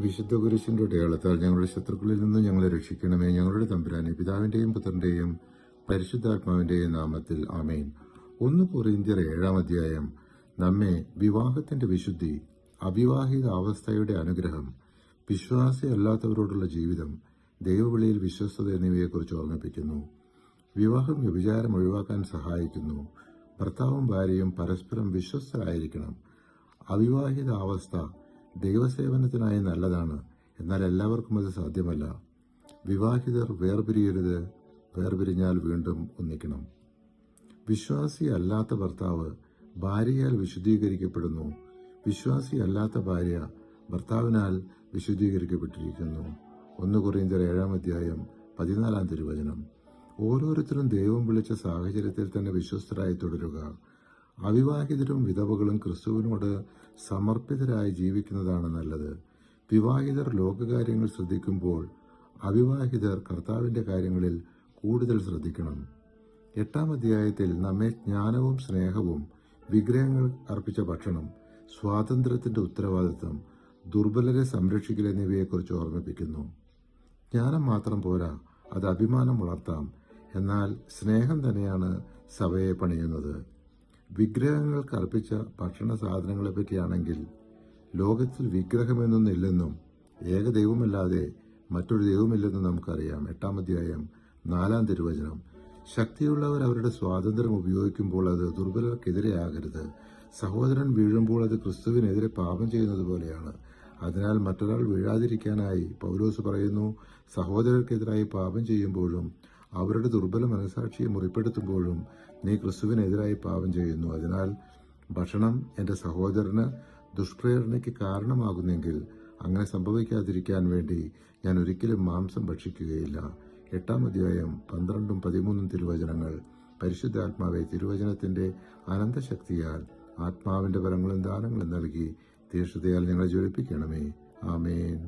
വിശുദ്ധ കുരിശിന്റെ അടയാളത്താൽ ഞങ്ങളുടെ ശത്രുക്കളിൽ നിന്ന് ഞങ്ങളെ രക്ഷിക്കണമേ. ഞങ്ങളുടെ തമ്പുരാനെ, പിതാവിന്റെയും പുത്രന്റെയും പരിശുദ്ധാത്മാവിന്റെയും നാമത്തിൽ ആമേൻ. 1 കൊറിന്ത്യർ 7-ാം അധ്യായം നമ്മെ വിവാഹത്തിന്റെ വിശുദ്ധി, അവിവാഹിത അവസ്ഥയുടെ അനുഗ്രഹം, വിശ്വാസിയല്ലാത്തവരോടുള്ള ജീവിതം, ദൈവവിളിയിൽ വിശ്വസ്തത എന്നിവയെക്കുറിച്ച് ഓർമ്മിപ്പിക്കുന്നു. വിവാഹം വ്യഭിചാരം ഒഴിവാക്കാൻ സഹായിക്കുന്നു. ഭർത്താവും ഭാര്യയും പരസ്പരം വിശ്വസ്തരായിരിക്കണം. അവിവാഹിത അവസ്ഥ ദൈവസേവനത്തിനായി നല്ലതാണ്, എന്നാൽ എല്ലാവർക്കും അത് സാധ്യമല്ല. വിവാഹിതർ വേർപിരിയരുത്, വേർപിരിഞ്ഞാൽ വീണ്ടും ഒന്നിക്കണം. വിശ്വാസിയല്ലാത്ത ഭർത്താവ് ഭാര്യയാൽ വിശുദ്ധീകരിക്കപ്പെടുന്നു. വിശ്വാസിയല്ലാത്ത ഭാര്യ ഭർത്താവിനാൽ വിശുദ്ധീകരിക്കപ്പെട്ടിരിക്കുന്നു. 1 കൊറിന്ത്യർ 7-ാം അധ്യായം 14-ാം തിരുവചനം. ഓരോരുത്തരും ദൈവം വിളിച്ച സാഹചര്യത്തിൽ തന്നെ വിശ്വസ്തരായി തുടരുക. അവിവാഹിതരും വിധവകളും ക്രിസ്തുവിനോട് സമർപ്പിതരായി ജീവിക്കുന്നതാണ് നല്ലത്. വിവാഹിതർ ലോകകാര്യങ്ങൾ ശ്രദ്ധിക്കുമ്പോൾ അവിവാഹിതർ കർത്താവിന്റെ കാര്യങ്ങളിൽ കൂടുതൽ ശ്രദ്ധിക്കണം. 8-ാം അധ്യായത്തിൽ നമ്മെ ജ്ഞാനവും സ്നേഹവും, വിഗ്രഹങ്ങൾ അർപ്പിച്ച ഭക്ഷണം, സ്വാതന്ത്ര്യത്തിന്റെ ഉത്തരവാദിത്വം, ദുർബലരെ സംരക്ഷിക്കൽ എന്നിവയെക്കുറിച്ച് ഓർമ്മിപ്പിക്കുന്നു. ജ്ഞാനം മാത്രം പോരാ, അത് അഭിമാനം വളർത്താം. എന്നാൽ സ്നേഹം തന്നെയാണ് സഭയെ പണിയുന്നത്. വിഗ്രഹങ്ങൾക്ക് അർപ്പിച്ച ഭക്ഷണ സാധനങ്ങളെപ്പറ്റിയാണെങ്കിൽ, ലോകത്തിൽ വിഗ്രഹമെന്നൊന്നില്ലെന്നും ഏകദൈവമല്ലാതെ മറ്റൊരു ദൈവമില്ലെന്നും നമുക്കറിയാം. 8-ാം അധ്യായം 4-ാം തിരുവചനം. ശക്തിയുള്ളവർ അവരുടെ സ്വാതന്ത്ര്യം ഉപയോഗിക്കുമ്പോൾ അത് ദുർബലർക്കെതിരെയാകരുത്. സഹോദരൻ വീഴുമ്പോൾ അത് ക്രിസ്തുവിനെതിരെ പാപം ചെയ്യുന്നത് പോലെയാണ്. അതിനാൽ മറ്റൊരാൾ വീഴാതിരിക്കാനായി പൗലോസ് പറയുന്നു, സഹോദരർക്കെതിരായി പാപം ചെയ്യുമ്പോഴും അവരുടെ ദുർബല മനസാക്ഷിയെ മുറിപ്പെടുത്തുമ്പോഴും നീ ക്രിസ്തുവിനെതിരായി പാപം ചെയ്യുന്നു. അതിനാൽ ഭക്ഷണം എന്റെ സഹോദരന് ദുഷ്പ്രേരണയ്ക്ക് കാരണമാകുന്നെങ്കിൽ അങ്ങനെ സംഭവിക്കാതിരിക്കാൻ വേണ്ടി ഞാൻ ഒരിക്കലും മാംസം ഭക്ഷിക്കുകയില്ല. 8-ാം അധ്യായം 12-ഉം 13-ഉം തിരുവചനങ്ങൾ. പരിശുദ്ധാത്മാവെ, തിരുവചനത്തിന്റെ അനന്തശക്തിയാൽ ആത്മാവിന്റെ വരങ്ങളും ദാനങ്ങളും നൽകി തീഷ്ണതയാൽ ഞങ്ങളെ ജ്വലിപ്പിക്കണമേ. ആമേൻ.